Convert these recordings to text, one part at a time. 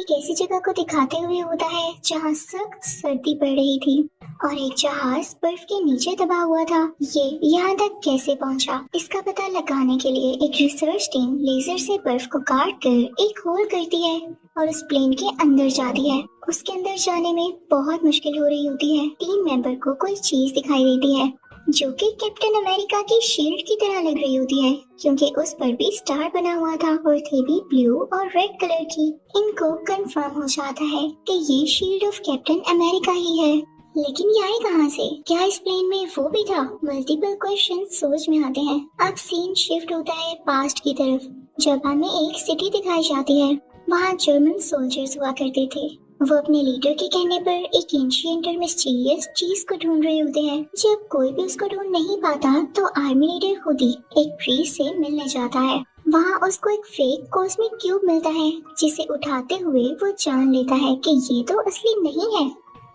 एक ऐसी जगह को दिखाते हुए होता है जहाँ सख्त सर्दी पड़ रही थी और एक जहाज बर्फ के नीचे दबा हुआ था। ये यहाँ तक कैसे पहुँचा, इसका पता लगाने के लिए एक रिसर्च टीम लेजर से बर्फ को काट कर एक होल करती है और उस प्लेन के अंदर जाती है। उसके अंदर जाने में बहुत मुश्किल हो रही होती है। टीम मेंबर को कोई चीज दिखाई देती है जो कि कैप्टन अमेरिका की शील्ड की तरह लग रही होती है, क्योंकि उस पर भी स्टार बना हुआ था और थी भी ब्लू और रेड कलर की। इनको कंफर्म हो जाता है कि ये शील्ड ऑफ कैप्टन अमेरिका ही है। लेकिन ये आई कहाँ से? क्या इस प्लेन में वो भी था? मल्टीपल क्वेश्चन सोच में आते हैं। अब सीन शिफ्ट होता है पास्ट की तरफ, जब हमें एक सिटी दिखाई जाती है। वहाँ जर्मन सोल्जर्स हुआ करते थे। वो अपने लीडर के कहने पर एक एंशिएंट और मिस्टीरियस चीज को ढूंढ रहे होते हैं। जब कोई भी उसको ढूंढ नहीं पाता तो आर्मी लीडर खुद ही एक प्रीस्ट से मिलने जाता है। वहाँ उसको एक फेक कॉस्मिक क्यूब मिलता है, जिसे उठाते हुए वो जान लेता है कि ये तो असली नहीं है।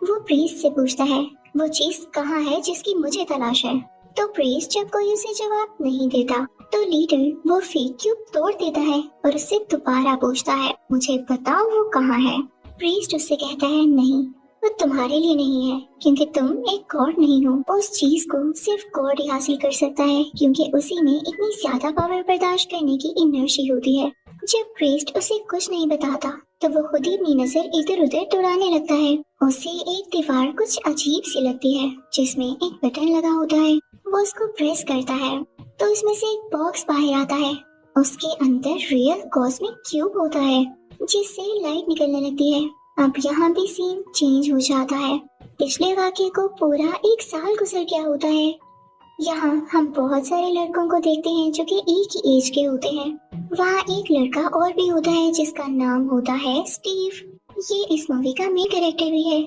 वो प्रीस्ट से पूछता है वो चीज कहाँ है जिसकी मुझे तलाश है। तो प्रीस्ट जब कोई उसे जवाब नहीं देता तो लीडर वो फेक क्यूब तोड़ देता है और उससे दोबारा पूछता है मुझे बताओ वो कहाँ है। प्रीस्ट उससे कहता है नहीं, वो तुम्हारे लिए नहीं है, क्योंकि तुम एक गॉड नहीं हो। उस चीज को सिर्फ गॉड ही हासिल कर सकता है, क्योंकि उसी में इतनी ज्यादा पावर बर्दाश्त करने की एनर्जी होती है। जब प्रीस्ट उसे कुछ नहीं बताता तो वो खुद ही अपनी नजर इधर उधर दौड़ाने लगता है। उसे एक दीवार कुछ अजीब सी लगती है जिसमें एक बटन लगा होता है। वो उसको प्रेस करता है तो उसमें से एक बॉक्स बाहर आता है। उसके अंदर रियल कॉस्मिक क्यूब होता है जिससे लाइट निकलने लगती है। अब यहाँ भी सीन चेंज हो जाता है। पिछले वाक्य को पूरा 1 साल गुजर गया होता है। यहाँ हम बहुत सारे लड़कों को देखते हैं जो कि एक ही एज के होते हैं। वहाँ एक लड़का और भी होता है जिसका नाम होता है स्टीव। ये इस मूवी का मेन कैरेक्टर भी है।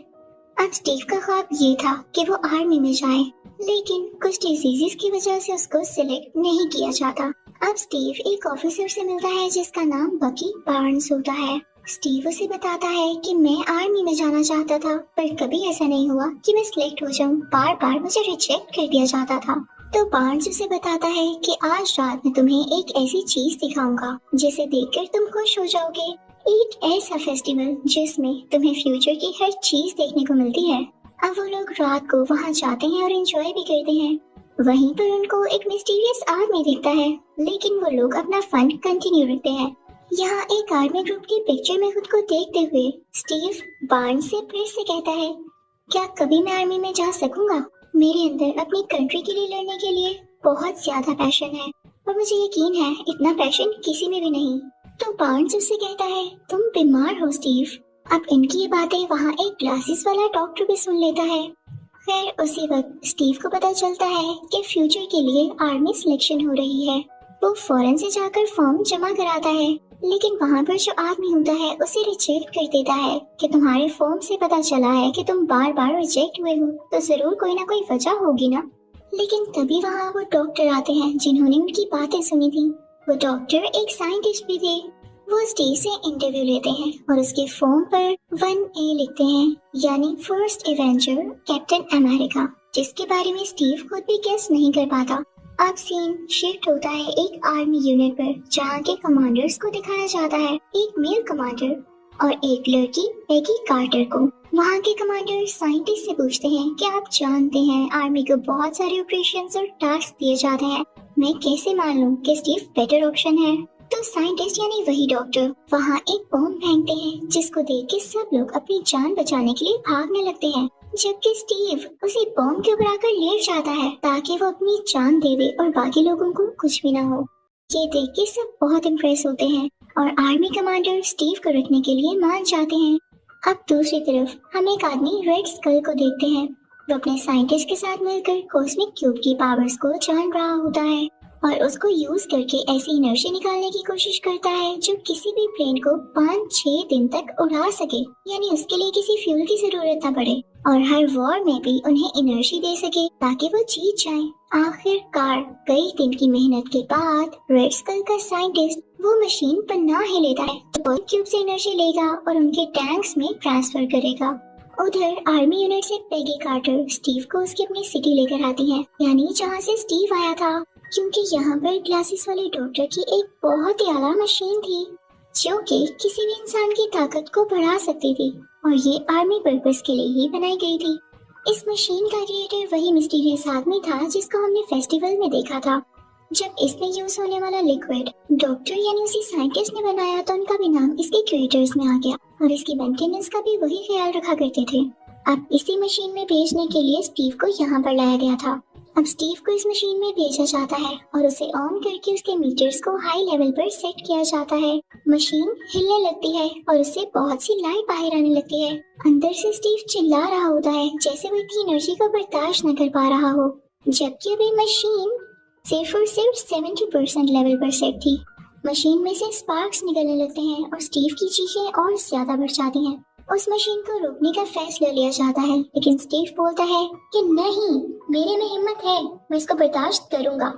अब स्टीव का ख्वाब ये था कि वो आर्मी में जाए, लेकिन कुछ डिजीजेस की वजह से उसको सिलेक्ट नहीं किया जाता। अब स्टीव एक ऑफिसर से मिलता है जिसका नाम बकी बार्न्स होता है। स्टीव उसे बताता है कि मैं आर्मी में जाना चाहता था, पर कभी ऐसा नहीं हुआ कि मैं सिलेक्ट हो जाऊं। बार बार मुझे रिजेक्ट कर दिया जाता था। तो बार्न्स उसे बताता है कि आज रात में तुम्हें एक ऐसी चीज दिखाऊंगा जिसे देखकर तुम खुश हो जाओगे। एक ऐसा फेस्टिवल जिसमें तुम्हें फ्यूचर की हर चीज देखने को मिलती है। अब वो लोग रात को वहाँ जाते हैं और एंजॉय भी करते हैं। वहीं पर उनको एक मिस्टीरियस आर्मी दिखता है, लेकिन वो लोग अपना फन कंटिन्यू रखते हैं। यहाँ एक आर्मी ग्रुप की पिक्चर में खुद को देखते हुए स्टीव बार्न्स से फिर से कहता है क्या कभी मैं आर्मी में जा सकूंगा? मेरे अंदर अपनी कंट्री के लिए लड़ने के लिए बहुत ज्यादा पैशन है और मुझे यकीन है इतना पैशन किसी में भी नहीं। तो बार्न्स उससे कहता है तुम बीमार हो स्टीव। अब इनकी ये बातें वहाँ एक ग्लासेस वाला डॉक्टर भी सुन लेता है। खैर उसी वक्त स्टीव को पता चलता है कि फ्यूचर के लिए आर्मी सिलेक्शन हो रही है। वो फौरन से जाकर फॉर्म जमा कराता है, लेकिन वहाँ पर जो आदमी होता है उसे रिजेक्ट कर देता है कि तुम्हारे फॉर्म से पता चला है कि तुम बार बार रिजेक्ट हुए हो, तो जरूर कोई ना कोई वजह होगी ना। लेकिन तभी वहाँ वो डॉक्टर आते हैं जिन्होंने उनकी बातें सुनी थी। वो डॉक्टर एक साइंटिस्ट भी थे। वो स्टीव से इंटरव्यू लेते हैं और उसके फॉर्म पर 1A लिखते हैं, यानी फर्स्ट एवेंजर कैप्टन अमेरिका, जिसके बारे में स्टीव खुद भी गेस नहीं कर पाता। अब सीन शिफ्ट होता है एक आर्मी यूनिट पर, जहाँ के कमांडर्स को दिखाया जाता है, एक मेल कमांडर और एक लड़की पैगी कार्टर को। वहाँ के कमांडर साइंटिस्ट से पूछते हैं कि आप जानते हैं आर्मी को बहुत सारे ऑपरेशंस और टास्क दिए जाते हैं, मैं कैसे मान लूं कि स्टीव बेटर ऑप्शन है। तो साइंटिस्ट यानी वही डॉक्टर वहाँ एक बॉम्ब फेंकते हैं, जिसको देख के सब लोग अपनी जान बचाने के लिए भागने लगते हैं, जबकि स्टीव उसी बॉम्ब के ऊपर आकर लेट जाता है ताकि वो अपनी जान दे दे और बाकी लोगों को कुछ भी ना हो। ये देख के सब बहुत इम्प्रेस होते हैं और आर्मी कमांडर स्टीव को रखने के लिए मान जाते हैं। अब दूसरी तरफ हम एक आदमी रेड स्कल को देखते हैं। वो अपने साइंटिस्ट के साथ मिलकर कॉस्मिक क्यूब की पावर्स को जान रहा होता है और उसको यूज करके ऐसी एनर्जी निकालने की कोशिश करता है जो किसी भी प्लेन को 5-6 दिन तक उड़ा सके, यानी उसके लिए किसी फ्यूल की जरूरत न पड़े और हर वॉर में भी उन्हें एनर्जी दे सके ताकि वो जीत जाएं। आखिरकार कई दिन की मेहनत के बाद रेड स्कल का साइंटिस्ट वो मशीन बना ही लेता है, तो क्यूब से एनर्जी लेगा और उनके टैंक्स में ट्रांसफर करेगा। उधर आर्मी यूनिट से पैगी कार्टर स्टीव को उसकी अपनी सिटी लेकर आती है, यानी जहाँ से स्टीव आया था, क्योंकि यहाँ पर ग्लासेस वाले डॉक्टर की एक बहुत ही आला मशीन थी जो कि किसी भी इंसान की ताकत को बढ़ा सकती थी और ये आर्मी पर्पस के लिए ही बनाई गई थी। इस मशीन का क्रिएटर वही मिस्टीरियस आदमी था जिसको हमने फेस्टिवल में देखा था। जब इसमें यूज होने वाला लिक्विड डॉक्टर यानी उसी साइंटिस्ट ने बनाया तो उनका भी नाम इसके क्रिएटर्स में आ गया और इसकी मेंटेनेंस का भी वही ख्याल रखा करते थे। अब इसी मशीन में भेजने के लिए स्टीव को यहाँ पर लाया गया था। अब स्टीव को इस मशीन में भेजा जाता है और उसे ऑन करके उसके मीटर्स को हाई लेवल पर सेट किया जाता है। मशीन हिलने लगती है और उससे बहुत सी लाइट बाहर आने लगती है। अंदर से स्टीव चिल्ला रहा होता है जैसे वो इतनी एनर्जी को बर्दाश्त न कर पा रहा हो, जबकि अभी मशीन सिर्फ और सिर्फ 70% लेवल पर सेट थी। मशीन में से स्पार्क्स निकलने लगते हैं और स्टीव की चीखें और ज्यादा बढ़ जाती हैं। उस मशीन को रोकने का फैसला लिया जाता है, लेकिन स्टीव बोलता है कि नहीं, मेरे में हिम्मत है, मैं इसको बर्दाश्त करूंगा,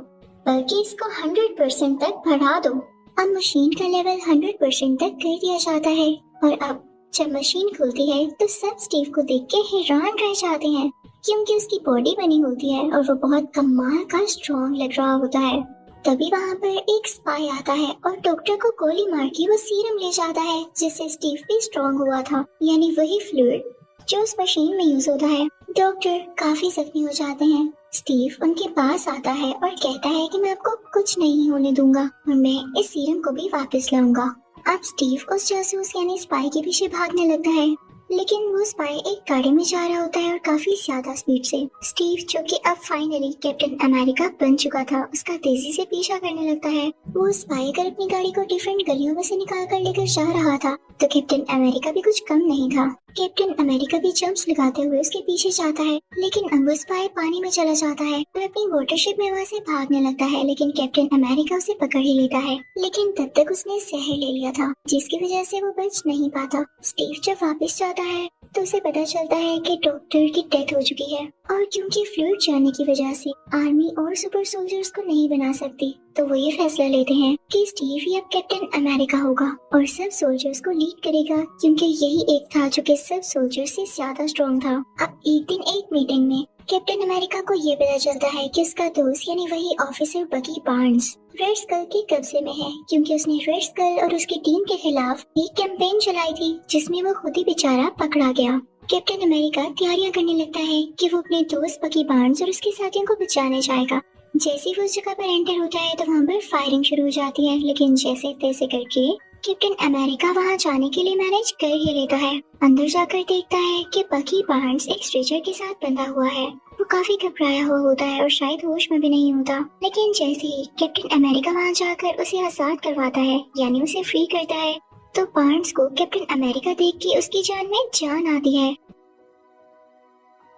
बल्कि इसको 100% तक बढ़ा दो। अब मशीन का लेवल 100% तक कर दिया जाता है और अब जब मशीन खुलती है तो सब स्टीव को देख के हैरान रह जाते हैं, क्योंकि उसकी बॉडी बनी होती है और वो बहुत कमाल का स्ट्रॉन्ग लग रहा होता है। तभी वहाँ पर एक स्पाई आता है और डॉक्टर को गोली मार के वो सीरम ले जाता है जिससे स्टीव भी स्ट्रॉन्ग हुआ था, यानी वही फ्लूइड जो उस मशीन में यूज होता है। डॉक्टर काफी जख्मी हो जाते हैं। स्टीव उनके पास आता है और कहता है कि मैं आपको कुछ नहीं होने दूंगा और मैं इस सीरम को भी वापस लाऊंगा। अब स्टीव उस जासूस यानी स्पाई के पीछे भागने लगता है, लेकिन वो स्पाई एक गाड़ी में जा रहा होता है और काफी ज्यादा स्पीड से। स्टीव जो कि अब फाइनली कैप्टन अमेरिका बन चुका था, उसका तेजी से पीछा करने लगता है। वो स्पाई अगर अपनी गाड़ी को डिफरेंट गलियों में से निकाल कर लेकर जा रहा था तो कैप्टन अमेरिका भी कुछ कम नहीं था। कैप्टन अमेरिका भी जंप्स लगाते हुए उसके पीछे जाता है, लेकिन अब वो स्पाई पानी में चला जाता है और अपनी वाटरशिप में वहाँ से भागने लगता है, लेकिन कैप्टन अमेरिका उसे पकड़ ही लेता है। लेकिन तब तक उसने जहर ले लिया था जिसकी वजह से वो बच नहीं पाता। स्टीव जब वापस जाता है तो उसे पता चलता है कि डॉक्टर की डेथ हो चुकी है और क्योंकि फ्लूइड जाने की वजह से आर्मी और सुपर सोल्जर्स को नहीं बना सकती, तो वो ये फैसला लेते हैं कि स्टीव ही अब कैप्टन अमेरिका होगा और सब सोल्जर्स को लीड करेगा, क्योंकि यही एक था जो कि सब सोल्जर्स से ज्यादा स्ट्रॉन्ग था। अब एक दिन एक मीटिंग में कैप्टन अमेरिका को ये पता चलता है कि उसका दोस्त यानी वही ऑफिसर बकी बार्न्स रेड स्कल के कब्जे में है, क्योंकि उसने रेड स्कल और उसकी टीम के खिलाफ एक कैंपेन चलाई थी जिसमें वो खुद ही बेचारा पकड़ा गया। कैप्टन अमेरिका तैयारियां करने लगता है कि वो अपने दोस्त बकी बार्न्स और उसके साथियों को बचाने जाएगा। जैसे ही वो उस जगह पर एंटर होता है तो वहाँ पर फायरिंग शुरू हो जाती है, लेकिन जैसे तैसे करके कैप्टन अमेरिका वहाँ जाने के लिए मैनेज कर ही लेता है। अंदर जाकर देखता है कि बकी बार्न्स एक स्ट्रेचर के साथ बंधा हुआ है। वो काफी घबराया हुआ होता है और शायद होश में भी नहीं होता, लेकिन जैसे ही कैप्टन अमेरिका वहाँ जाकर उसे आजाद करवाता है, यानी उसे फ्री करता है, तो बार्न्स को कैप्टन अमेरिका देख के उसकी जान में जान आती है।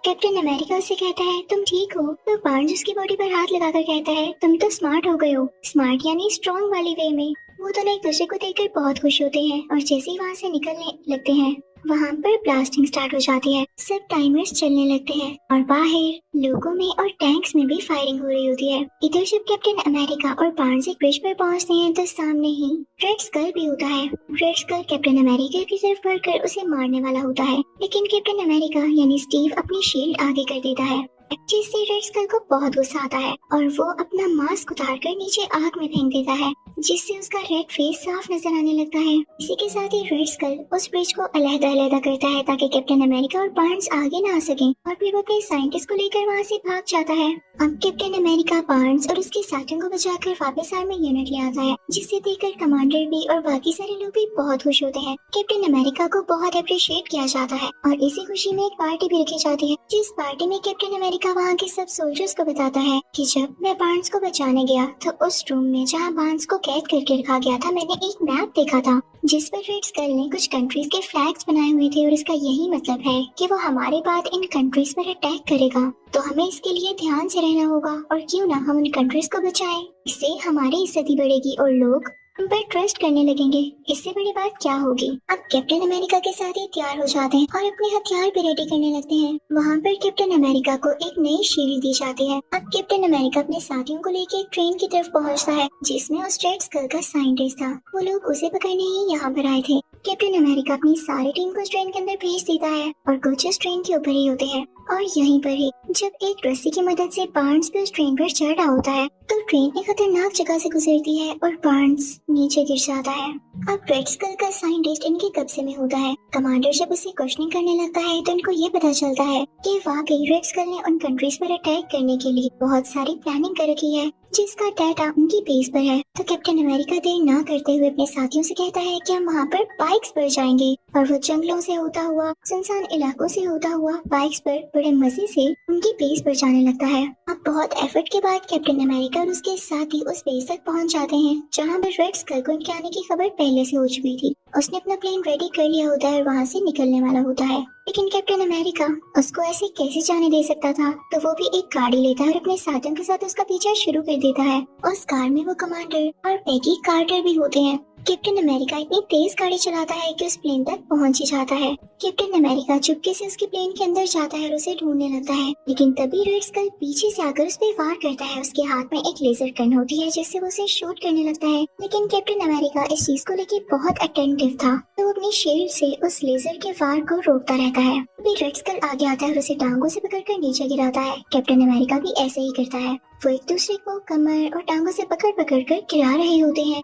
कैप्टन अमेरिका उसे कहता है तुम ठीक हो, तो बार्न्स उसकी बॉडी पर हाथ लगाकर कहता है तुम तो स्मार्ट हो गए हो। स्मार्ट यानी स्ट्रॉन्ग वाली वे में। वो दोनों एक दूसरे को देखकर बहुत खुश होते हैं और जैसे ही वहाँ से निकलने लगते हैं वहाँ पर ब्लास्टिंग स्टार्ट हो जाती है। सब टाइमर्स चलने लगते हैं और बाहर लोगों में और टैंक्स में भी फायरिंग हो रही होती है। इधर जब कैप्टन अमेरिका और बार्न्स एक ब्रिज पर पहुँचते हैं तो सामने ही रेड स्कल भी होता है। रेड स्कल कैप्टन अमेरिका की तरफ बढ़कर उसे मारने वाला होता है, लेकिन कैप्टन अमेरिका यानी स्टीव अपनी शील्ड आगे कर देता है, जिससे रेड स्कल को बहुत गुस्सा आता है और वो अपना मास्क उतारकर नीचे आग में फेंक देता है, जिससे उसका रेड फेस साफ नजर आने लगता है। इसी के साथ ही रेड स्कल उस ब्रिज को अलग-अलग करता है ताकि कैप्टन अमेरिका और बार्न्स आगे ना आ सकें, और फिर वो अपने साइंटिस्ट को लेकर वहाँ से भाग जाता है। अब कैप्टन अमेरिका बार्न्स और उसके साथियों को बचाकर वापस आर्मी यूनिट ले आता है, जिसे देखकर कमांडर भी और बाकी सारे लोग भी बहुत खुश होते हैं। कैप्टन अमेरिका को बहुत अप्रिशिएट किया जाता है और इसी खुशी में एक पार्टी भी रखी जाती है, जिस पार्टी में कैप्टन अमेरिका वहाँ के सब सोल्जर्स को बताता है कि जब मैं बार्न्स को बचाने गया तो उस रूम में जहाँ बार्न्स को कैद करके रखा गया था, मैंने एक मैप देखा था जिस पर रेड स्कल ने कुछ कंट्रीज के फ्लैग्स बनाए हुए थे और इसका यही मतलब है कि वो हमारे बाद इन कंट्रीज पर अटैक करेगा, तो हमें इसके लिए ध्यान से रहना होगा और क्यों ना हम उन कंट्रीज को बचाएं। इससे हमारी इज्जत ही बढ़ेगी और लोग हम पर ट्रस्ट करने लगेंगे। इससे बड़ी बात क्या होगी। अब कैप्टन अमेरिका के साथ ही तैयार हो जाते हैं और अपने हथियार भी रेडी करने लगते हैं। वहाँ पर कैप्टन अमेरिका को एक नई शील्ड दी जाती है। अब कैप्टन अमेरिका अपने साथियों को लेकर एक ट्रेन की तरफ पहुँचता है जिसमें उस रेड स्कल का साइंटिस्ट था। वो लोग उसे पकड़ने ही यहाँ पर आए थे। कैप्टन अमेरिका अपनी सारी टीम को उस ट्रेन के अंदर भेज देता है और कुछ उस ट्रेन के ऊपर ही होते हैं। और यहीं पर ही जब एक रस्सी की मदद से बार्न्स भी उस ट्रेन पर चढ़ रहा होता है तो ट्रेन एक खतरनाक जगह से गुजरती है और बार्न्स नीचे गिर जाता है। अब रेड स्कल का साइंटिस्ट इनके कब्जे में होता है। कमांडर जब उसे क्वेश्चनिंग करने लगता है तो इनको ये पता चलता है कि वाकई रेड स्कल ने उन कंट्रीज पर अटैक करने के लिए बहुत सारी प्लानिंग कर रखी है, जिसका डाटा उनकी बेस पर है। तो कैप्टन अमेरिका देर ना करते हुए अपने साथियों से कहता है कि हम वहाँ पर बाइक्स पर जाएंगे, और वो जंगलों से होता हुआ, सुनसान इलाकों से होता हुआ बाइक्स पर बड़े मजे से उनकी बेस पर जाने लगता है। अब बहुत एफर्ट के बाद कैप्टन अमेरिका और उसके साथी उस बेस तक पहुँच जाते हैं, जहाँ पर रेड स्कल को इनके आने की खबर पहले से हो चुकी थी। उसने अपना प्लेन रेडी कर लिया होता है और वहाँ से निकलने वाला होता है, लेकिन कैप्टन अमेरिका उसको ऐसे कैसे जाने दे सकता था। तो वो भी एक गाड़ी लेता है और अपने साथियों के साथ उसका पीछा शुरू कर देता है। उस कार में वो कमांडर और पैगी कार्टर भी होते हैं। कैप्टन अमेरिका इतनी तेज गाड़ी चलाता है कि उस प्लेन तक पहुंच ही जाता है। कैप्टन अमेरिका चुपके से उसके प्लेन के अंदर जाता है और उसे ढूंढने लगता है, लेकिन तभी रेड स्कल पीछे से आकर उस पर वार करता है। उसके हाथ में एक लेजर गन होती है जिससे वो उसे शूट करने लगता है, लेकिन कैप्टन अमेरिका इस चीज को लेकर बहुत अटेंटिव था, तो वो अपनी शील्ड से उस लेजर के वार को रोकता रहता है। अभी रेड स्कल आगे आता है और उसे टांगों से पकड़कर नीचे गिराता है। कैप्टन अमेरिका भी ऐसे ही करता है। वो एक दूसरे को कमर और टांगों से पकड़ पकड़ कर गिरा रहे होते हैं।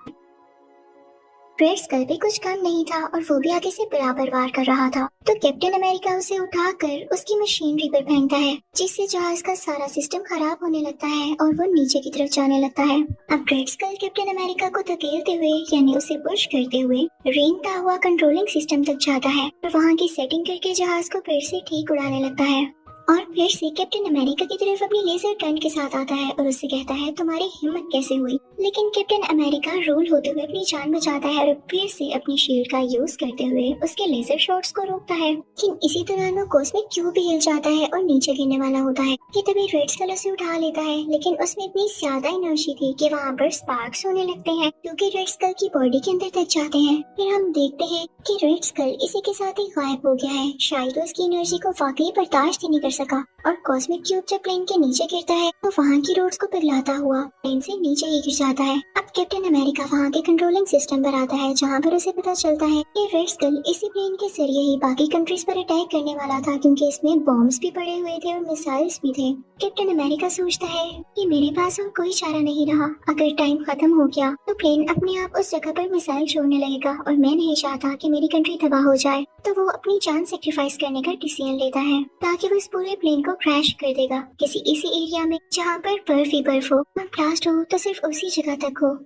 रेड स्कल पे कुछ काम नहीं था और वो भी आगे से बराबर वार कर रहा था, तो कैप्टन अमेरिका उसे उठाकर उसकी मशीनरी पर फेंकता है, जिससे जहाज का सारा सिस्टम खराब होने लगता है और वो नीचे की तरफ जाने लगता है। अब रेड स्कल कैप्टन अमेरिका को धकेलते हुए यानी उसे पुश करते हुए रेंगता हुआ कंट्रोलिंग सिस्टम तक जाता है और वहाँ की सेटिंग करके जहाज को फिर से ठीक उड़ाने लगता है। और फिर से कैप्टन अमेरिका की तरफ अपनी लेजर गन के साथ आता है और उससे कहता है तुम्हारी हिम्मत कैसे हुई, लेकिन कैप्टन अमेरिका रोल होते हुए अपनी जान बचाता है और फिर से अपनी शील्ड का यूज करते हुए उसके लेजर शॉट्स को रोकता है। लेकिन इसी दौरान वो कॉस्मिक क्यूब भी हिल जाता है और नीचे गिरने वाला होता है कि तभी रेड स्कल उसे उठा लेता है, लेकिन उसमें इतनी ज्यादा एनर्जी थी कि वहाँ पर स्पार्क्स होने लगते हैं क्योंकि रेड स्कल की बॉडी के अंदर तक जाते हैं। फिर हम देखते हैं कि रेड स्कल इसी के साथ ही गायब हो गया है। शायद उसकी एनर्जी को वाकई बर्दाश्त ही नहीं कर सका और कॉस्मिक क्यूब जब प्लेन के नीचे गिरता है तो वहाँ की रोड्स को पिघलाता हुआ प्लेन से नीचे ही गिर जाता है। अब कैप्टन अमेरिका वहाँ के कंट्रोलिंग सिस्टम पर आता है, जहाँ पर उसे पता चलता है कि रेड स्कल इसी प्लेन के जरिए ही बाकी कंट्रीज पर अटैक करने वाला था, क्योंकि इसमें बॉम्ब्स भी पड़े हुए थे और मिसाइल्स भी थे। कैप्टन अमेरिका सोचता है कि मेरे पास और कोई चारा नहीं रहा, अगर टाइम खत्म हो गया तो प्लेन अपने आप उस जगह पर मिसाइल छोड़ने लगेगा और मैं नहीं चाहता कि मेरी कंट्री तबाह हो जाए, तो वो अपनी जान सेक्रीफाइस करने का डिसीजन लेता है ताकि वो इस पूरे प्लेन को क्रैश कर देगा किसी ऐसी एरिया में जहाँ पर बर्फ ही बर्फ हो और ब्लास्ट हो तो सिर्फ उसी जगह तक हो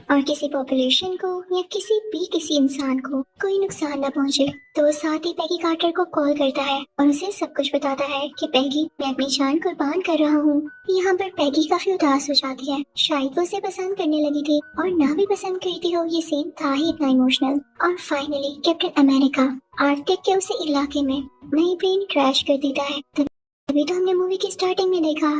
और किसी पॉपुलेशन को या किसी इंसान को कोई नुकसान न पहुंचे। तो वो साथ ही पैगी कार्टर को कॉल करता है और उसे सब कुछ बताता है कि पैगी मैं अपनी जान कुर्बान कर रहा हूँ। यहाँ पर पैगी काफी उदास हो जाती है, शायद वो उसे पसंद करने लगी थी और ना भी पसंद करती हो, ये सीन था ही इतना इमोशनल। और फाइनली कैप्टन अमेरिका आर्कटिक के उस इलाके में नई प्लेन क्रैश कर देता है। तभी तो हमने मूवी की स्टार्टिंग में देखा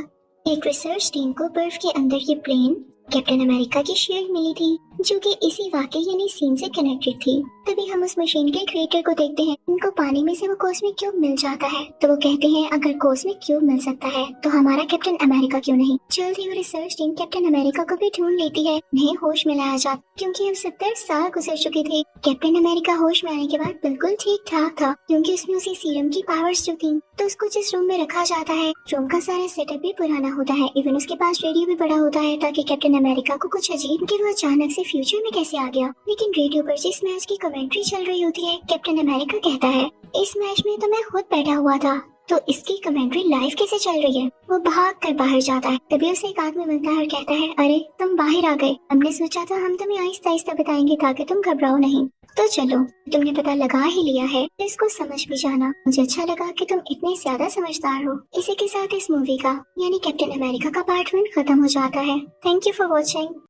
एक रिसर्च टीम को बर्फ के अंदर की प्लेन कैप्टन अमेरिका की शील्ड मिली थी, जो कि इसी वाकई यानी सीन से कनेक्टेड थी। तभी हम उस मशीन के क्रिएटर को देखते हैं, उनको पानी में से वो कॉस्मिक क्यूब मिल जाता है, तो वो कहते हैं अगर कॉस्मिक क्यूब मिल सकता है तो हमारा कैप्टन अमेरिका क्यों नहीं। जल्द ही वो रिसर्च टीम कैप्टन अमेरिका को भी ढूंढ लेती है, उन्हें होश में लाया जाता, क्योंकि अब 70 साल गुजर चुके थे। कैप्टन अमेरिका होश में आने के बाद बिल्कुल ठीक ठाक था, क्योंकि उसमें उसी सीरम की पावर्स जो थी। तो उसको जिस रूम में रखा जाता है, रूम का सारा सेटअप भी पुराना होता है, इवन उसके पास रेडियो भी बड़ा होता है ताकि कैप्टन अमेरिका को कुछ अजीब कि वो अचानक से फ्यूचर में कैसे आ गया। लेकिन रेडियो पर जिस मैच की कमेंट्री चल रही होती है, कैप्टन अमेरिका कहता है इस मैच में तो मैं खुद बैठा हुआ था, तो इसकी कमेंट्री लाइव कैसे चल रही है। वो भाग कर बाहर जाता है, तभी उसे एक आदमी मिलता है और कहता है अरे तुम बाहर आ गए, हमने सोचा था हम तुम्हें आहिस्ता आहिस्ता बताएंगे ताकि तुम घबराओ नहीं। तो चलो तुमने पता लगा ही लिया है, इसको समझ भी जाना। मुझे अच्छा लगा कि तुम इतने ज्यादा समझदार हो। इसी के साथ इस मूवी का यानी कैप्टन अमेरिका का पार्ट 1 खत्म हो जाता है। Thank you for watching.